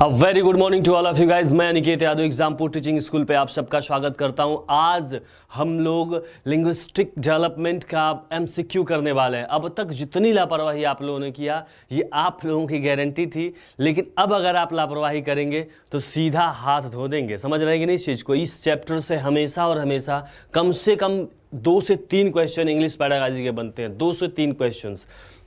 A very good morning to all of you guys. मैं Aniket Yadav Exampur teaching school पे आप सबका स्वागत करता हूं। आज हम लोग लिंग्विस्टिक डेवलपमेंट का एमसीक्यू करने वाले हैं। अब तक जितनी लापरवाही आप लोगों ने किया ये आप लोगों की गारंटी थी, लेकिन अब अगर आप लापरवाही करेंगे तो सीधा हाथ धो देंगे। समझ रहे हैं कि नहीं इस चीज़ को? इस चैप्टर से हमेशा और हमेशा कम से कम 2 से 3 क्वेश्चन इंग्लिश पैडागॉजी के बनते हैं। 2 से 3 क्वेश्चंस।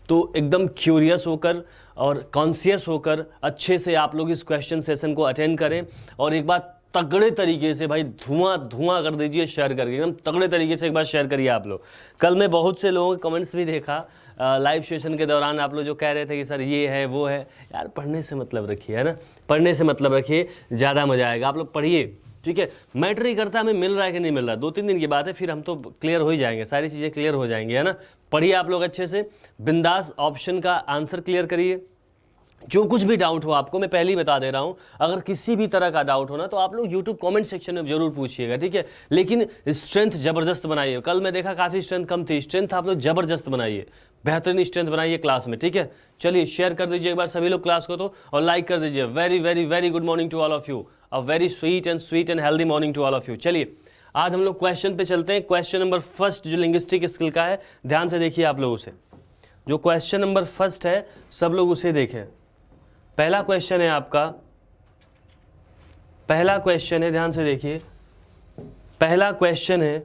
तो एकदम क्यूरियस होकर और कॉन्शियस होकर अच्छे से आप लोग इस क्वेश्चन सेशन को अटेंड करें और एक बार तगड़े तरीके से भाई धुआं कर दीजिए शेयर करके। एकदम तगड़े तरीके से एक बार शेयर करिए आप लोग। कल मैं बहुत से लोगों के कमेंट्स भी देखा लाइव सेशन के दौरान। आप लोग जो कह रहे थे कि सर ये है वो है, यार पढ़ने से मतलब रखिए, है ना, पढ़ने से मतलब रखिए, ज़्यादा मज़ा आएगा। आप लोग पढ़िए, ठीक है। मैटर ही करता है हमें मिल रहा है कि नहीं मिल रहा है। 2-3 दिन की बात है, फिर हम तो क्लियर हो ही जाएंगे, सारी चीज़ें क्लियर हो जाएंगी, है ना। पढ़िए आप लोग अच्छे से, बिंदास ऑप्शन का आंसर क्लियर करिए। जो कुछ भी डाउट हो आपको, मैं पहले ही बता दे रहा हूं, अगर किसी भी तरह का डाउट हो ना तो आप लोग यूट्यूब कमेंट सेक्शन में जरूर पूछिएगा, ठीक है। लेकिन स्ट्रेंथ जबरदस्त बनाइए। कल मैं देखा काफ़ी स्ट्रेंथ कम थी, स्ट्रेंथ आप लोग जबरदस्त बनाइए, बेहतरीन स्ट्रेंथ बनाइए क्लास में, ठीक है। चलिए शेयर कर दीजिए एक बार सभी लोग क्लास को तो, और लाइक कर दीजिए। Very very very good morning to all of you. A very sweet and healthy morning to all of you. चलिए आज हम लोग क्वेश्चन पे चलते हैं। क्वेश्चन नंबर फर्स्ट जो लिंग्विस्टिक स्किल का है, ध्यान से देखिए आप लोग उसे। जो क्वेश्चन नंबर फर्स्ट है सब लोग उसे देखें। पहला क्वेश्चन है आपका, पहला क्वेश्चन है, ध्यान से देखिए। पहला क्वेश्चन है,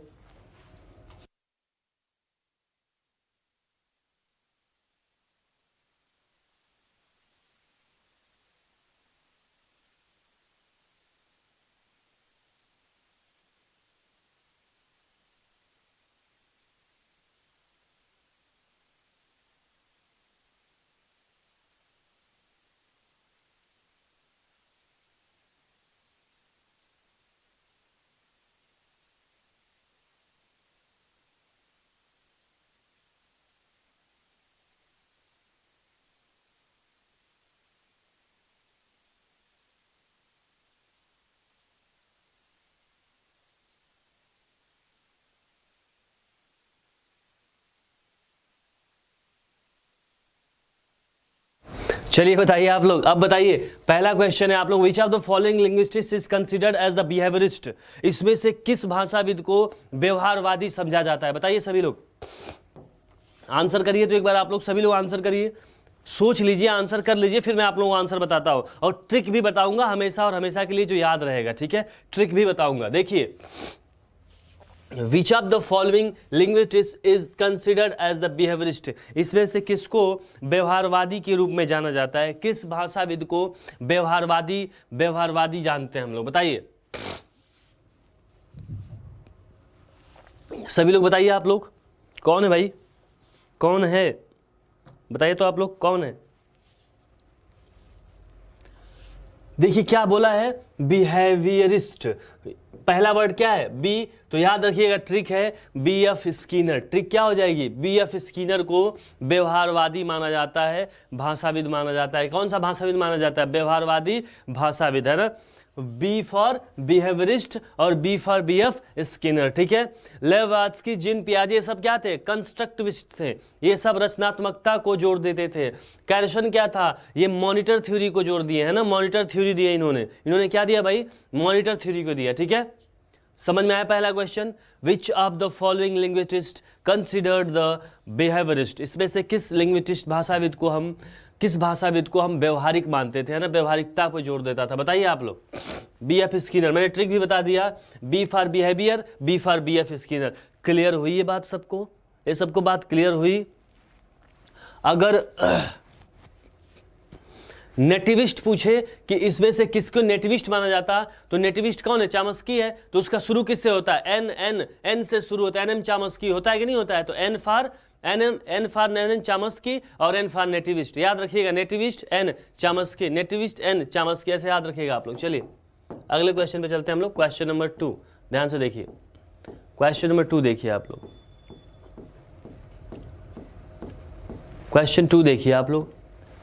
चलिए बताइए आप लोग। अब बताइए, पहला क्वेश्चन है आप लोग, which of the following linguistics is considered as the behaviourist. इसमें से किस भाषाविद को व्यवहारवादी समझा जाता है? बताइए सभी लोग, आंसर करिए। तो एक बार आप लोग सभी लोग आंसर करिए, सोच लीजिए, आंसर कर लीजिए, फिर मैं आप लोगों को आंसर बताता हूं और ट्रिक भी बताऊंगा हमेशा और हमेशा के लिए जो याद रहेगा, ठीक है। ट्रिक भी बताऊंगा। देखिए, Which of the following linguistics is considered as the behaviorist? इसमें से किसको व्यवहारवादी के रूप में जाना जाता है? किस भाषाविद को व्यवहारवादी जानते हैं हम लोग? बताइए सभी लोग, बताइए आप लोग, कौन है भाई, कौन है? बताइए तो आप लोग कौन है? देखिए क्या बोला है, बिहेवियरिस्ट। पहला वर्ड क्या है? बी। तो याद रखिएगा, ट्रिक है बीएफ स्किनर। ट्रिक क्या हो जाएगी? बीएफ स्किनर को व्यवहारवादी माना जाता है, भाषाविद माना जाता है। कौन सा भाषाविद माना जाता है? व्यवहारवादी भाषाविद, है ना। बी फॉर बिहेवियरिस्ट और बी फॉर बीएफ स्किनर, ठीक है। लेवात्स्की, जिन पियाजे, ये सब क्या थे? कंस्ट्रक्टिविस्ट थे। ये सब रचनात्मकता को जोड़ देते थे। कैल्सन क्या था? ये मॉनिटर थ्योरी को जोड़ दिए, है ना। मॉनिटर थ्योरी दिए इन्होंने क्या दिया भाई? मॉनिटर थ्योरी को दिया, ठीक है। समझ में आया पहला question? Which of the following linguist considered the behaviourist. इसमें से किस लिंग्विस्टिस्ट भाषाविद को हम, किस भाषाविद को हम व्यवहारिक मानते थे, है ना, व्यवहारिकता को जोड़ देता था? बताइए आप लोग। BF Skinner. मैंने ट्रिक भी बता दिया, B for behaviour, B for B F Skinner. Clear हुई ये बात सबको? ये सबको बात क्लियर हुई? अगर नेटिविस्ट पूछे कि इसमें से किसको नेटिविस्ट माना जाता, तो नेटिविस्ट कौन है? चामस्की है। तो उसका शुरू किससे होता है? एन से शुरू होता है। एनएम चामस्की होता है कि नहीं होता है? तो एन फॉर एन चामस्की और एन फॉर नेटिविस्ट। याद रखिएगा, नेटिविस्ट एन चामस्की, नेटिविस्ट एन चामस्की, ऐसे याद रखिएगा आप लोग। चलिए अगले क्वेश्चन पे चलते हैं हम लोग। क्वेश्चन नंबर 2, ध्यान से देखिए। क्वेश्चन नंबर 2 देखिए आप लोग। क्वेश्चन 2 देखिए आप लोग।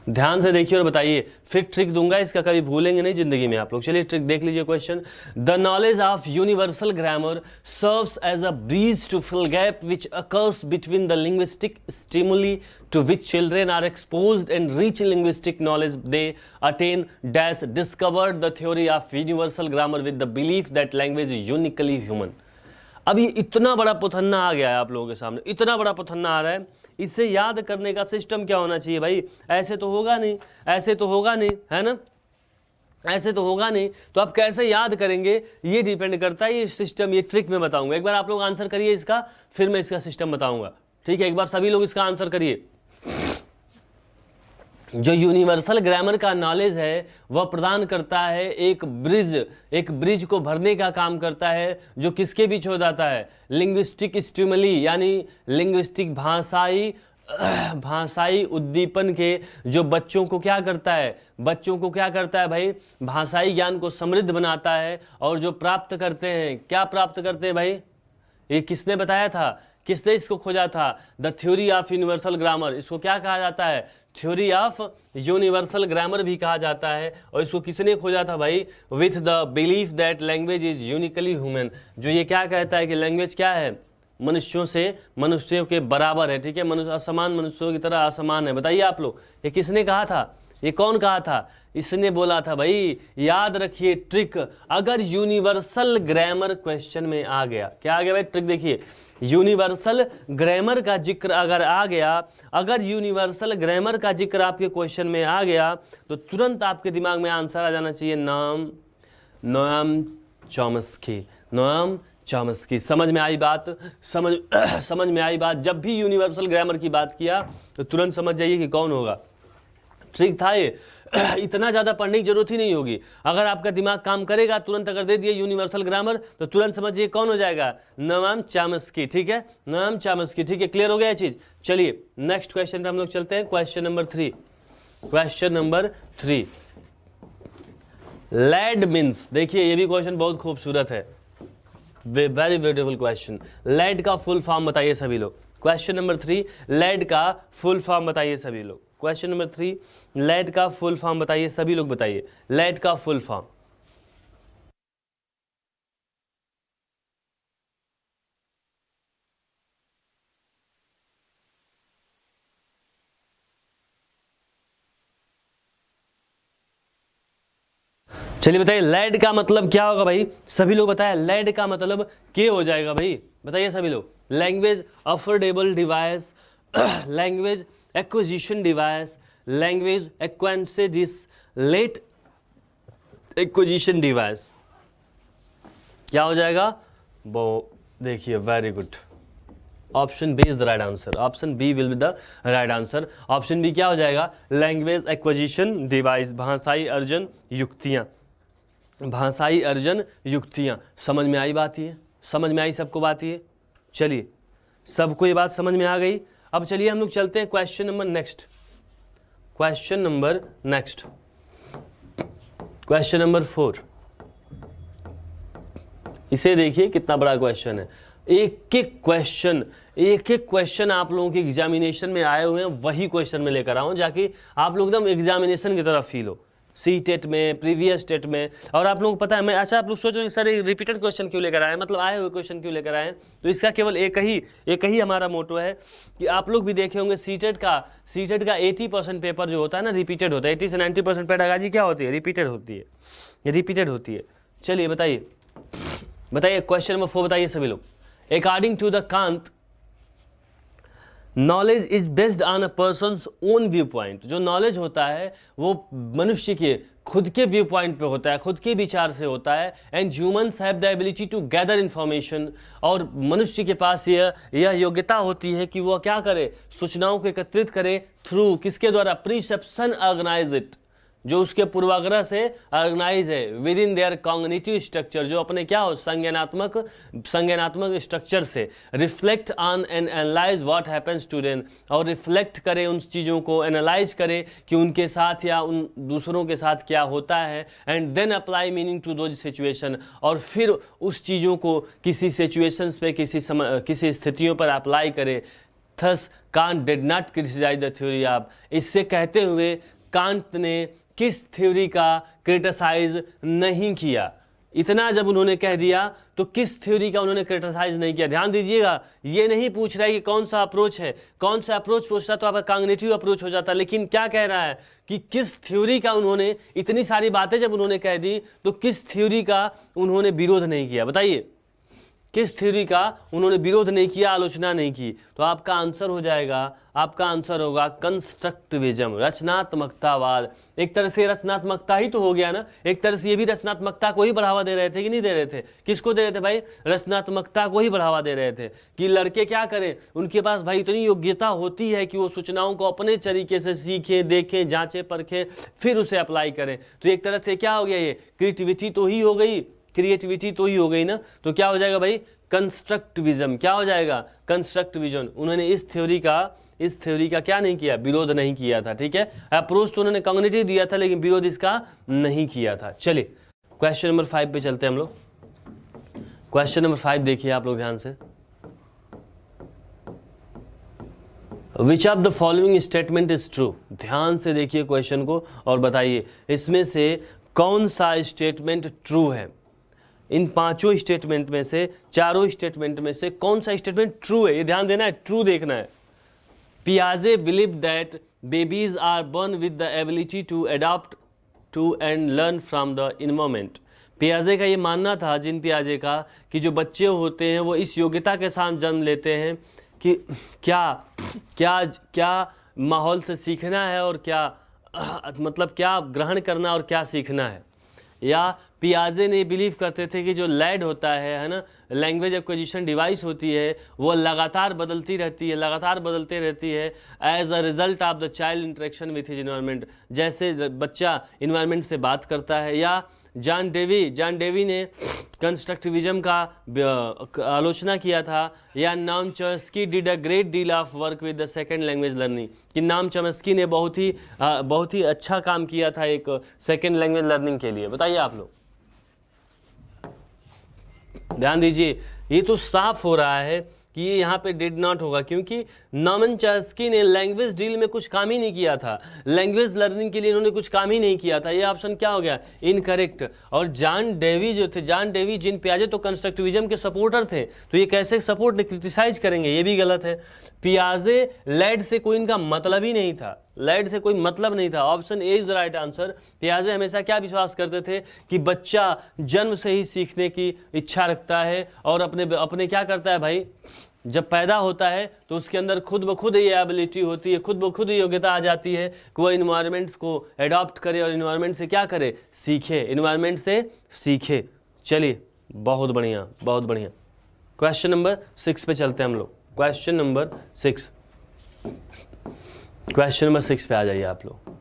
ध्यान से देखिए और बताइए, फिर ट्रिक दूंगा इसका, कभी भूलेंगे नहीं जिंदगी में आप लोग। चलिए ट्रिक देख लीजिए। Question, the knowledge of universal grammar serves as a bridge to fill gap which occurs between the linguistic stimuli to which children are exposed and rich linguistic knowledge they attain dash discovered the theory of universal grammar with the belief that language is uniquely human। अब ये इतना बड़ा पुथन्ना आ गया है आप लोगों के सामने, इतना बड़ा पुथन्ना आ रहा है, इसे याद करने का सिस्टम क्या होना चाहिए भाई? ऐसे तो होगा नहीं, ऐसे तो होगा नहीं, है ना, ऐसे तो होगा नहीं, तो आप कैसे याद करेंगे ये डिपेंड करता है। ये सिस्टम, ये ट्रिक मैं बताऊंगा। एक बार आप लोग आंसर करिए इसका, फिर मैं इसका सिस्टम बताऊंगा, ठीक है? एक बार सभी लोग इसका आंसर करिए। जो यूनिवर्सल ग्रामर का नॉलेज है वह प्रदान करता है एक ब्रिज को भरने का काम करता है, जो किसके बीच हो जाता है? लिंग्विस्टिक स्टिमुली, यानी लिंग्विस्टिक भाषाई उद्दीपन के, जो बच्चों को क्या करता है? बच्चों को क्या करता है भाई? भाषाई ज्ञान को समृद्ध बनाता है। और जो प्राप्त करते हैं, क्या प्राप्त करते हैं भाई? ये किसने बताया था? किसने इसको खोजा था? The theory of universal grammar. इसको क्या कहा जाता है? थ्योरी ऑफ यूनिवर्सल ग्रामर भी कहा जाता है। और इसको किसने खोजा था भाई? With the belief that language is uniquely human. जो ये क्या कहता है कि लैंग्वेज क्या है? मनुष्यों के बराबर है, ठीक है? मनुष्य असमान, मनुष्यों की तरह असमान है। बताइए आप लोग, ये किसने कहा था? ये कौन कहा था? इसने बोला था भाई। याद रखिए ट्रिक, अगर यूनिवर्सल ग्रामर क्वेश्चन में आ गया, क्या आ गया भाई? ट्रिक देखिए, यूनिवर्सल ग्रामर का जिक्र अगर आ गया, अगर यूनिवर्सल ग्रामर का जिक्र आपके क्वेश्चन में आ गया, तो तुरंत आपके दिमाग में आंसर आ जाना चाहिए, नोएम चॉम्स्की। समझ में आई बात? समझ में आई बात? जब भी यूनिवर्सल ग्रामर की बात किया तो तुरंत समझ जाइए कि कौन होगा। ट्रिक था ये, इतना ज़्यादा पढ़ने की जरूरत ही नहीं होगी। अगर आपका दिमाग काम करेगा, तुरंत अगर दे दिए यूनिवर्सल ग्रामर, तो तुरंत समझिए कौन हो जाएगा? नोएम चॉम्स्की, ठीक है? नोएम चॉम्स्की, ठीक है? क्लियर हो गया ये चीज़? चलिए नेक्स्ट क्वेश्चन पे हम लोग चलते हैं। Question number 3। Question number 3, LAD means. देखिए ये भी क्वेश्चन बहुत खूबसूरत है, वेरी ब्यूटीफुल क्वेश्चन। लैड का फुल फॉर्म बताइए सभी लोग। क्वेश्चन नंबर 3, लैड का फुल फॉर्म बताइए सभी लोग। क्वेश्चन नंबर 3, लैड का फुल फॉर्म बताइए सभी लोग, बताइए लैड का फुल फॉर्म। चलिए बताइए लैड का मतलब क्या होगा भाई? सभी लोग बताएं, लैड का मतलब क्या हो जाएगा भाई? बताइए सभी लोग। Language affordable device, language acquisition device, language late acquisition device. क्या हो जाएगा? वो देखिए, very good, option B is the right answer. Option B will be the right answer. Option B क्या हो जाएगा? लैंग्वेज एक्विजिशन डिवाइस, भाषाई अर्जन युक्तियाँ, भाषाई अर्जन युक्तियाँ। समझ में आई बात? ये समझ में आई सबको बात? ये चलिए, सबको ये बात समझ में आ गई। अब चलिए हम लोग चलते हैं question number next. Question number next, question number 4। इसे देखिए कितना बड़ा क्वेश्चन है। एक एक क्वेश्चन आप लोगों के एग्जामिनेशन में आए हुए हैं, वही क्वेश्चन में लेकर आऊँ, जाके आप लोग एकदम एग्जामिनेशन की तरह फील हो, सी टेट में, प्रीवियस टेट में। और आप लोगों को पता है, मैं अच्छा आप लोग सोच रहे हैं सर रिपीटेड क्वेश्चन क्यों लेकर आए, मतलब आए हुए क्वेश्चन क्यों लेकर आए? तो इसका केवल एक ही हमारा मोटो है कि आप लोग भी देखे होंगे सी टेट का 80% पेपर जो होता है ना, रिपीटेड होता है। 80 से 90% पेडागॉजी क्या होती है? रिपीटेड होती है। चलिए बताइए क्वेश्चन नंबर 4 बताइए सभी लोग। According to the Kant, knowledge is based on a person's own viewpoint. जो नॉलेज होता है वो मनुष्य के खुद के व्यू पॉइंट पे होता है, खुद के विचार से होता है। And humans have the ability to gather information. और मनुष्य के पास यह योग्यता होती है कि वह क्या करे? सूचनाओं को एकत्रित करे। थ्रू किसके द्वारा? प्रीसेप्शन ऑर्गेनाइज इट, जो उसके पूर्वाग्रह से ऑर्गेनाइज है। Within their cognitive structure, जो अपने क्या हो? संज्ञानात्मक स्ट्रक्चर से। Reflect on and analyse what happens to them, और रिफ्लेक्ट करे उन चीज़ों को, एनालाइज करे कि उनके साथ या उन दूसरों के साथ क्या होता है। And then apply meaning to those situation, और फिर उस चीज़ों को किसी सिचुएशंस पे, किसी स्थितियों पर अप्लाई करे। Thus Kant did not criticise the theory of. इससे कहते हुए कांट ने किस थ्योरी का क्रिटिसाइज नहीं किया? इतना जब उन्होंने कह दिया तो किस थ्योरी का उन्होंने क्रिटिसाइज नहीं किया? ध्यान दीजिएगा, ये नहीं पूछ रहा है कि कौन सा अप्रोच है, कौन सा अप्रोच पूछ रहा तो आपका कॉग्निटिव अप्रोच हो जाता, लेकिन क्या कह रहा है कि किस थ्योरी का उन्होंने, इतनी सारी बातें जब उन्होंने कह दी तो किस थ्योरी का उन्होंने विरोध नहीं किया? बताइए, किस थ्योरी का उन्होंने विरोध नहीं किया, आलोचना नहीं की? तो आपका आंसर हो जाएगा, आपका आंसर होगा कंस्ट्रक्टिविज्म, रचनात्मकतावाद। एक तरह से रचनात्मकता ही तो हो गया ना, एक तरह से ये भी रचनात्मकता को ही बढ़ावा दे रहे थे कि नहीं दे रहे थे? किसको दे रहे थे भाई? रचनात्मकता को ही बढ़ावा दे रहे थे कि लड़के क्या करें, उनके पास भाई इतनी योग्यता होती है कि वो सूचनाओं को अपने तरीके से सीखें, देखें, जांचें, परखें, फिर उसे अप्लाई करें। तो एक तरह से क्या हो गया, ये क्रिएटिविटी तो ही हो गई, क्रिएटिविटी तो ही हो गई ना। तो क्या हो जाएगा भाई? कंस्ट्रक्टिविज्म। क्या हो जाएगा? कंस्ट्रक्टिविज्म। उन्होंने इस थ्योरी का क्या नहीं किया? विरोध नहीं किया था। ठीक है, अप्रोच तो उन्होंने कॉग्निटिव दिया था, लेकिन विरोध इसका नहीं किया था। चलिए क्वेश्चन नंबर 5 पे चलते हैं हम लोग। क्वेश्चन नंबर 5 देखिए आप लोग ध्यान से। विच of the following statement is true? ध्यान से देखिए क्वेश्चन को और बताइए इसमें से कौन सा स्टेटमेंट ट्रू है। इन पांचों स्टेटमेंट में से, चारों स्टेटमेंट में से कौन सा स्टेटमेंट ट्रू है? ये ध्यान देना है, ट्रू देखना है। पियाजे believe that babies are born with the ability to adapt to and learn from the environment। पियाजे का ये मानना था, जिन पियाजे का, कि जो बच्चे होते हैं वो इस योग्यता के साथ जन्म लेते हैं कि क्या क्या क्या माहौल से सीखना है और क्या मतलब क्या ग्रहण करना और क्या सीखना है। या पियाजे ने बिलीव करते थे कि जो लैड होता है ना, लैंग्वेज एक्विजिशन डिवाइस होती है, वो लगातार बदलती रहती है, लगातार बदलते रहती है as a result of the child interaction with his environment. जैसे बच्चा इन्वायरमेंट से बात करता है। या जॉन डेवी ने कंस्ट्रक्टिविज्म का आलोचना किया था। या नाम Chomsky did a great deal of work with the second language learning, कि नाम चॉम्स्की ने बहुत ही अच्छा काम किया था एक सेकंड लैंग्वेज लर्निंग के लिए। बताइए आप लोग, ध्यान दीजिए, ये तो साफ हो रहा है कि ये यहाँ पे डिड नॉट होगा, क्योंकि नॉमन चॉम्स्की ने लैंग्वेज डील में कुछ काम ही नहीं किया था, लैंग्वेज लर्निंग के लिए इन्होंने कुछ काम ही नहीं किया था। ये ऑप्शन क्या हो गया? इनकरेक्ट। और जॉन डेवी जो थे, जॉन डेवी, जिन पियाजे तो कंस्ट्रक्टिविज्म के सपोर्टर थे, तो ये कैसे सपोर्ट ने क्रिटिसाइज करेंगे? ये भी गलत है। पियाजे लैड से कोई इनका मतलब ही नहीं था, लैड से कोई मतलब नहीं था। Option A is the right answer. पियाजे हमेशा क्या विश्वास करते थे कि बच्चा जन्म से ही सीखने की इच्छा रखता है और अपने क्या करता है भाई, जब पैदा होता है तो उसके अंदर खुद ब खुद ये एबिलिटी होती है, खुद ब खुद योग्यता आ जाती है कि वह इन्वायरमेंट्स को एडॉप्ट करे और इन्वायरमेंट से क्या करे? सीखे, इन्वायरमेंट से सीखे। चलिए बहुत बढ़िया, बहुत बढ़िया। क्वेश्चन नंबर 6 पे चलते हैं हम लोग। क्वेश्चन नंबर 6 पे आ जाइए आप लोग।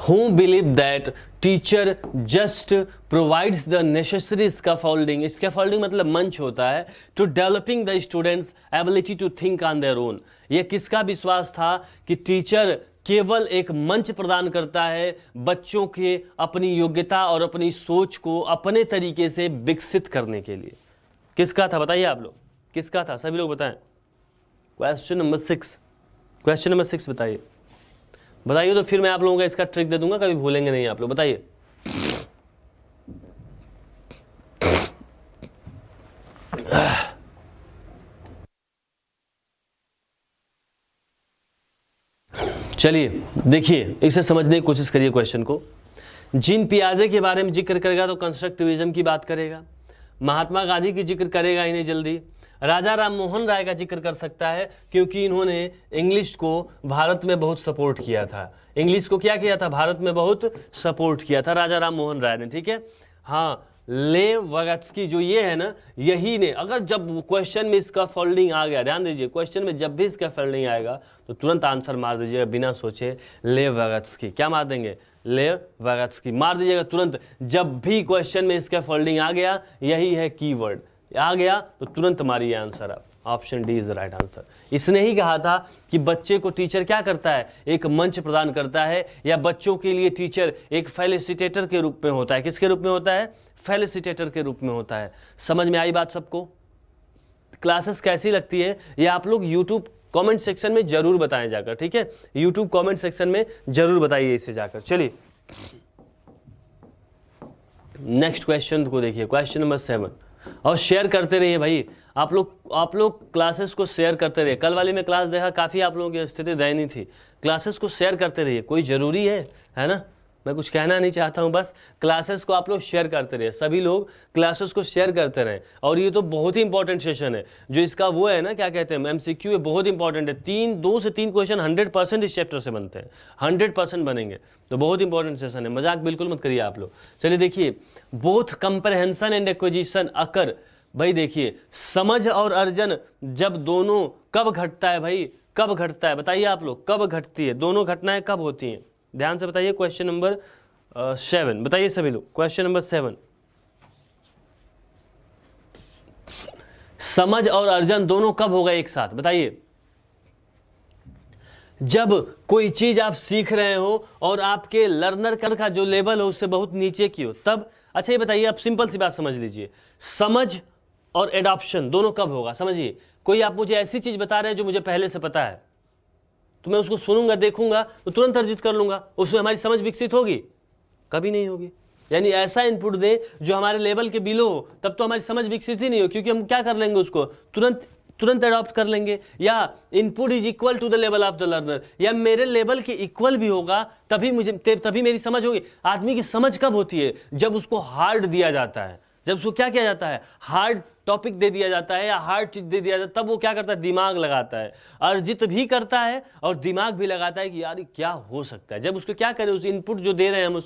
Who believe that teacher just provides the necessary scaffolding, scaffolding मतलब मंच होता है, to developing the students ability to think on their own। यह किसका विश्वास था कि टीचर केवल एक मंच प्रदान करता है बच्चों के अपनी योग्यता और अपनी सोच को अपने तरीके से विकसित करने के लिए? किसका था? बताइए आप लोग, किसका था? सभी लोग बताएं। क्वेश्चन नंबर 6 बताइए, बताइए तो फिर मैं आप लोगों का इसका ट्रिक दे दूंगा, कभी भूलेंगे नहीं आप लोग। बताइए। चलिए देखिए, इसे समझने की कोशिश करिए क्वेश्चन को। जिन पियाजे के बारे में जिक्र करेगा तो कंस्ट्रक्टिविज्म की बात करेगा, महात्मा गांधी की जिक्र करेगा ही नहीं जल्दी, राजा राम मोहन राय का जिक्र कर सकता है क्योंकि इन्होंने इंग्लिश को भारत में बहुत सपोर्ट किया था। इंग्लिश को क्या किया था? भारत में बहुत सपोर्ट किया था राजा राम मोहन राय ने। ठीक है, हाँ। लेव वगत्स्की जो ये है ना, यही ने, अगर जब क्वेश्चन में इसका फोल्डिंग आ गया, ध्यान दीजिए, क्वेश्चन में जब भी इसका फोल्डिंग आएगा तो तुरंत आंसर मार दीजिएगा बिना सोचे, लेव वगत्स्की। क्या मार देंगे? लेव वगत्स्की मार दीजिएगा तुरंत। जब भी क्वेश्चन में इसका फोल्डिंग आ गया, यही है कीवर्ड, आ गया तो तुरंत मारिए आंसर आप। Option D is the right answer. इसने ही कहा था कि बच्चे को टीचर क्या करता है? एक मंच प्रदान करता है, या बच्चों के लिए टीचर एक फैसिलिटेटर के रूप में होता है। किसके रूप में होता है? फैसिलिटेटर के रूप में होता है। समझ में आई बात सबको? क्लासेस कैसी लगती है? ये आप लोग YouTube कमेंट सेक्शन में जरूर बताएं जाकर, ठीक है, यूट्यूब कमेंट सेक्शन में जरूर बताइए इसे जाकर। चलिए नेक्स्ट क्वेश्चन को देखिए, क्वेश्चन नंबर 7, और शेयर करते रहिए भाई, आप लोग क्लासेस को शेयर करते रहिए। कल वाली में क्लास देखा, काफ़ी आप लोगों की स्थिति दयनीय थी। क्लासेस को शेयर करते रहिए, कोई ज़रूरी है ना, मैं कुछ कहना नहीं चाहता हूँ, बस क्लासेस को आप लोग शेयर करते रहिए, सभी लोग क्लासेस को शेयर करते रहें। और ये तो बहुत ही इंपॉर्टेंट सेशन है, जो इसका वो है ना, क्या कहते हैं, MCQ, ये बहुत इंपॉर्टेंट है। 2 से 3 क्वेश्चन 100% इस चैप्टर से बनते हैं, 100% बनेंगे, तो बहुत इंपॉर्टेंट सेशन है, मजाक बिल्कुल मत करिए आप लोग। चलिए देखिए, बोथ कंप्रहेंशन एंड एक्विजिशन अकर, भाई देखिए, समझ और अर्जन जब दोनों कब घटता है भाई, कब घटता है बताइए आप लोग, कब घटती है, दोनों घटनाएं कब होती हैं, ध्यान से बताइए। क्वेश्चन नंबर 7 बताइए सभी लोग, क्वेश्चन नंबर 7, समझ और अर्जन दोनों कब होगा एक साथ बताइए। जब कोई चीज आप सीख रहे हो और आपके लर्नर का जो लेवल हो उससे बहुत नीचे की हो, तब। अच्छा ये बताइए, आप सिंपल सी बात समझ लीजिए, समझ और एडॉप्शन दोनों कब होगा, समझिए। कोई आप मुझे ऐसी चीज बता रहे हैं जो मुझे पहले से पता है, तो मैं उसको सुनूंगा, देखूंगा, तो तुरंत अर्जित कर लूंगा, उसमें हमारी समझ विकसित होगी, कभी नहीं होगी। यानी ऐसा इनपुट दें जो हमारे लेवल के बिलो हो, तब तो हमारी समझ विकसित ही नहीं हो, क्योंकि हम क्या कर लेंगे, उसको तुरंत अडॉप्ट कर लेंगे। या input is equal to the level of the learner, या मेरे लेवल के इक्वल भी होगा, तभी मेरी समझ होगी। आदमी की समझ कब होती है, जब उसको हार्ड दिया जाता है, जब उसको क्या किया जाता है, हार्ड टॉपिक दे दिया जाता है या हार्ड चीज दे दिया जाता है, तब वो क्या करता है, दिमाग लगाता है, अर्जित भी करता है और दिमाग भी लगाता है कि यार क्या हो सकता है। जब उसको क्या करें, उस इनपुट जो दे रहे हैं हम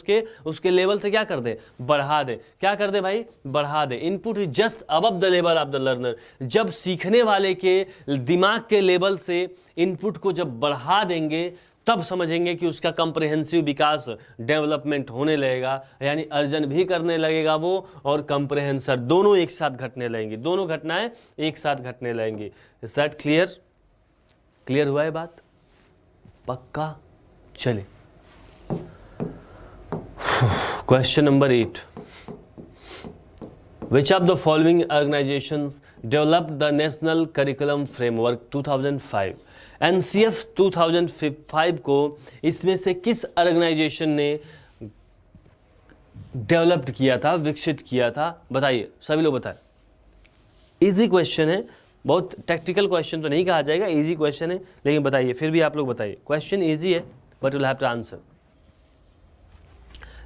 उसके लेवल से क्या कर दे, बढ़ा दे। क्या कर दे भाई, बढ़ा दे। Input is just above the level of the learner, जब सीखने वाले के दिमाग के लेवल से इनपुट को जब बढ़ा देंगे, तब समझेंगे कि उसका कंप्रहेंसिव विकास, डेवलपमेंट होने लगेगा, यानी अर्जन भी करने लगेगा वो, और कंप्रहेंसर दोनों एक साथ घटने लगेंगे, दोनों घटनाएं एक साथ घटने लगेंगी। Is that clear? क्लियर हुआ है बात? पक्का? चलिए question number 8, which of the following organisations developed the national curriculum framework 2005? NCF 2005 को इसमें से किस ऑर्गेनाइजेशन ने डेवलप्ड किया था, विकसित किया था, बताइए सभी लोग बताएं। इजी क्वेश्चन है, बहुत टेक्निकल क्वेश्चन तो नहीं कहा जाएगा, इजी क्वेश्चन है, लेकिन बताइए, फिर भी आप लोग बताइए। क्वेश्चन इजी है but will have to answer.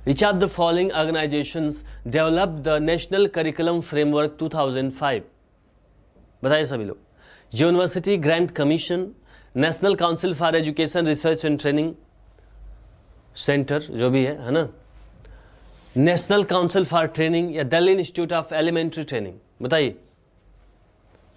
Which of the following organizations developed the National Curriculum Framework 2005? बताइए सभी लोग। University grant commission, national council for education research and training centre, जो भी है ना, नेशनल काउंसिल फॉर ट्रेनिंग, या Delhi institute of elementary training, बताइए।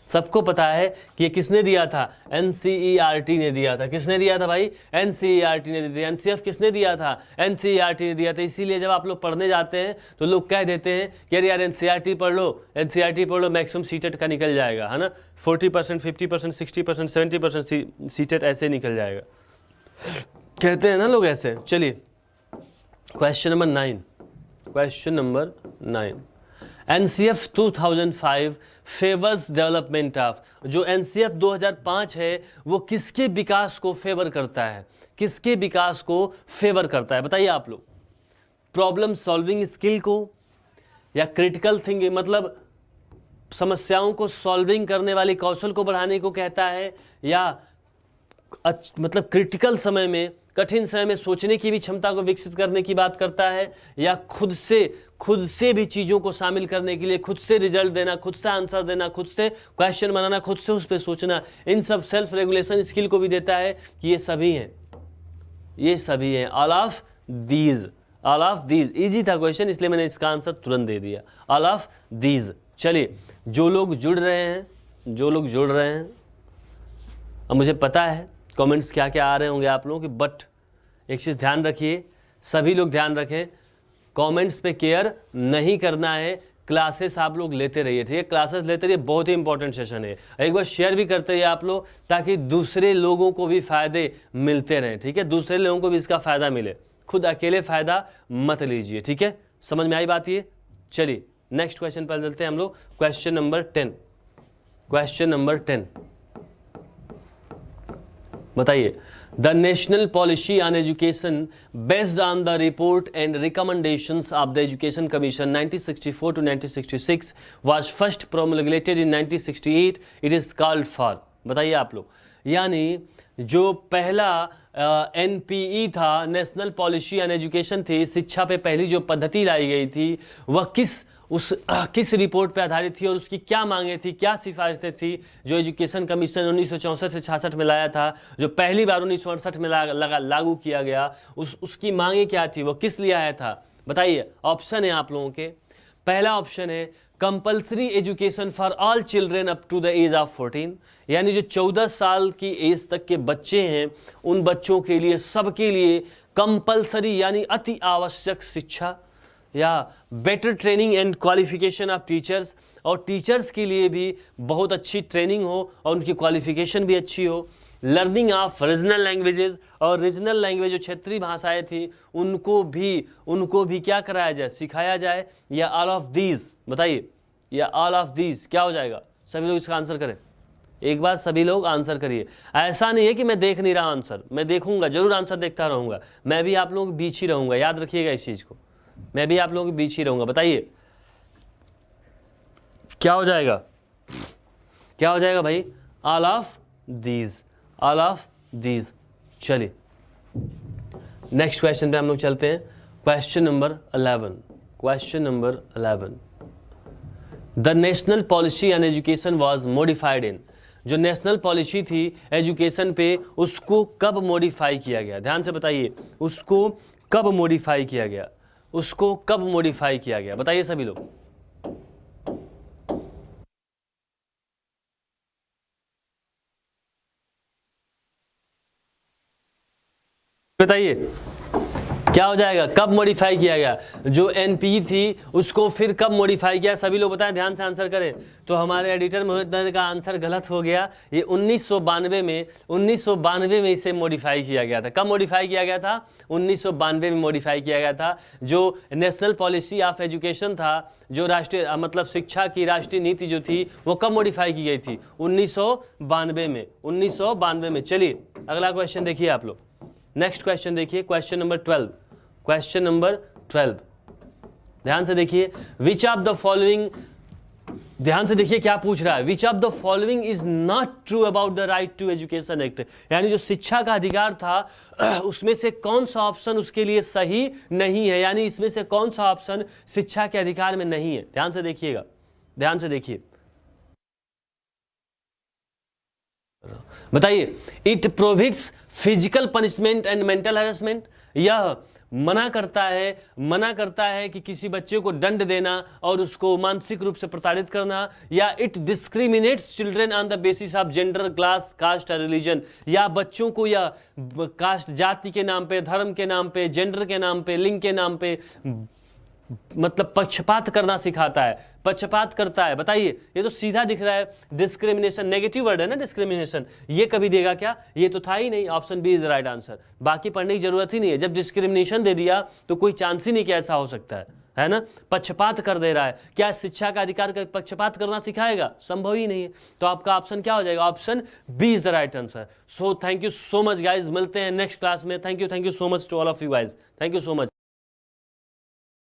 सबको पता है कि ये किसने दिया था, NCERT ने दिया था। किसने दिया था भाई, NCERT ने दिया। NCF किसने दिया था, NCERT ने दिया था। इसीलिए जब आप लोग पढ़ने जाते हैं तो लोग कह देते हैं कि अरे यार NCERT पढ़ लो, NCERT पढ़ लो, मैक्सिमम सीटेट का निकल जाएगा, है ना, 40%, 50%, 60%, 70% सीटेट ऐसे निकल जाएगा, कहते हैं ना लोग ऐसे। चलिए question number 9, question number 9, NCF 2005 favours development of, जो NCF 2005 है वो किसके विकास को फेवर करता है, किसके विकास को फेवर करता है बताइए आप लोग। प्रॉब्लम सॉल्विंग स्किल को, या क्रिटिकल थिंकिंग, मतलब समस्याओं को सॉल्विंग करने वाले कौशल को बढ़ाने को कहता है, या मतलब क्रिटिकल समय में, कठिन समय में सोचने की भी क्षमता को विकसित करने की बात करता है, या खुद से भी चीज़ों को शामिल करने के लिए खुद से रिजल्ट देना, खुद से आंसर देना, खुद से क्वेश्चन बनाना, खुद से उस पर सोचना, इन सब सेल्फ रेगुलेशन स्किल को भी देता है कि ये सभी हैं, ये सभी हैं। All of these, all of these. Easy था क्वेश्चन, इसलिए मैंने इसका आंसर तुरंत दे दिया, ऑल ऑफ दीज। चलिए जो लोग जुड़ रहे हैं, अब मुझे पता है कमेंट्स क्या क्या आ रहे होंगे आप लोगों के, बट एक चीज़ ध्यान रखिए, सभी लोग ध्यान रखें, कमेंट्स पे केयर नहीं करना है, क्लासेस आप लोग लेते रहिए, ठीक है, क्लासेस लेते रहिए, बहुत ही इंपॉर्टेंट सेशन है। एक बार शेयर भी करते रहिए आप लोग, ताकि दूसरे लोगों को भी फ़ायदे मिलते रहें, ठीक है, दूसरे लोगों को भी इसका फ़ायदा मिले, खुद अकेले फ़ायदा मत लीजिए, ठीक है, समझ में आई बात ये। चलिए नेक्स्ट क्वेश्चन पर चलते हैं हम लोग, क्वेश्चन नंबर 10, क्वेश्चन नंबर 10, बताइए, the national policy on education based on the report and recommendations of the education commission 1964 to 1966 was first promulgated in 1968, it is called for. बताइए आप लोग, यानी जो पहला एनपीई था, नेशनल पॉलिसी ऑन एजुकेशन थी, शिक्षा पे पहली जो पद्धति लाई गई थी वह किस रिपोर्ट पे आधारित थी और उसकी क्या मांगे थी, क्या सिफारिशें थी जो एजुकेशन कमीशन 1964 से 66 में लाया था, जो पहली बार 1968 में लागू किया गया, उसकी मांगे क्या थी, वो किस लिए आया था? बताइए, ऑप्शन है आप लोगों के। पहला ऑप्शन है compulsory education for all children up to the age of 14, यानी जो 14 साल की एज तक के बच्चे हैं उन बच्चों के लिए, सबके लिए कंपल्सरी यानी अति आवश्यक शिक्षा, या better training and qualification of teachers, और टीचर्स के लिए भी बहुत अच्छी ट्रेनिंग हो और उनकी क्वालिफिकेशन भी अच्छी हो। लर्निंग ऑफ रीजनल लैंग्वेजेस, और रीजनल लैंग्वेज जो क्षेत्रीय भाषाएं थी उनको भी क्या कराया जाए, सिखाया जाए, या ऑल ऑफ दीज। बताइए, या ऑल ऑफ दीज क्या हो जाएगा? सभी लोग इसका आंसर करें, एक बार सभी लोग आंसर करिए। ऐसा नहीं है कि मैं देख नहीं रहा आंसर, मैं देखूंगा, जरूर आंसर देखता रहूंगा, मैं भी आप लोगों के बीच ही रहूंगा, याद रखिएगा इस चीज को, मैं भी आप लोगों के बीच ही रहूंगा। बताइए क्या हो जाएगा, क्या हो जाएगा भाई? All of these, all of these. चलिए नेक्स्ट क्वेश्चन पे हम लोग चलते हैं। Question number 11, question number 11, the national policy on education was modified इन, जो नेशनल पॉलिसी थी एजुकेशन पे उसको कब मॉडिफाई किया गया? ध्यान से बताइए, उसको कब मॉडिफाई किया गया, उसको कब मॉडिफाई किया गया? बताइए सभी लोग। बताइए क्या हो जाएगा, कब मॉडिफाई किया गया? जो एनपी थी उसको फिर कब मॉडिफाई किया? सभी लोग बताएं, ध्यान से आंसर करें। तो हमारे एडिटर महोदय का आंसर गलत हो गया। ये 1992 में इसे मॉडिफाई किया गया था। कब मॉडिफाई किया गया था? 1992 में मॉडिफाई किया गया था। जो नेशनल पॉलिसी ऑफ एजुकेशन था, जो राष्ट्रीय मतलब शिक्षा की राष्ट्रीय नीति जो थी, वो कब मॉडिफाई की गई थी? 1992 में, 1992 में। चलिए अगला क्वेश्चन देखिए आप लोग, नेक्स्ट क्वेश्चन देखिए, क्वेश्चन नंबर 12, क्वेश्चन नंबर 12, ध्यान से देखिए। विच ऑफ द फॉलोइंग, ध्यान से देखिए क्या पूछ रहा है, which of the following is not true about the right to education act, यानी जो शिक्षा का अधिकार था उसमें से कौन सा ऑप्शन उसके लिए सही नहीं है, यानी इसमें से कौन सा ऑप्शन शिक्षा के अधिकार में नहीं है? ध्यान से देखिएगा, ध्यान से देखिए, बताइए। It prohibits physical punishment and mental harassment, यह मना करता है कि किसी बच्चे को दंड देना और उसको मानसिक रूप से प्रताड़ित करना, या it discriminates children on the basis of gender, class, caste और रिलीजन, या बच्चों को या कास्ट, जाति के नाम पे, धर्म के नाम पे, जेंडर के नाम पे, लिंग के नाम पे मतलब पक्षपात करना सिखाता है, पक्षपात करता है। बताइए, ये तो सीधा दिख रहा है डिस्क्रिमिनेशन, नेगेटिव वर्ड है ना डिस्क्रिमिनेशन, ये कभी देगा क्या? ये तो था ही नहीं। Option B is the right answer, बाकी पढ़ने की जरूरत ही नहीं है। जब डिस्क्रिमिनेशन दे दिया तो कोई चांस ही नहीं कि ऐसा हो सकता है ना? पक्षपात कर दे रहा है, क्या शिक्षा का अधिकार का पक्षपात करना सिखाएगा? संभव ही नहीं है। तो आपका ऑप्शन क्या हो जाएगा? Option B is the right answer. So thank you so much guys, मिलते हैं नेक्स्ट क्लास में। Thank you so much to all of you guys, thank you so much.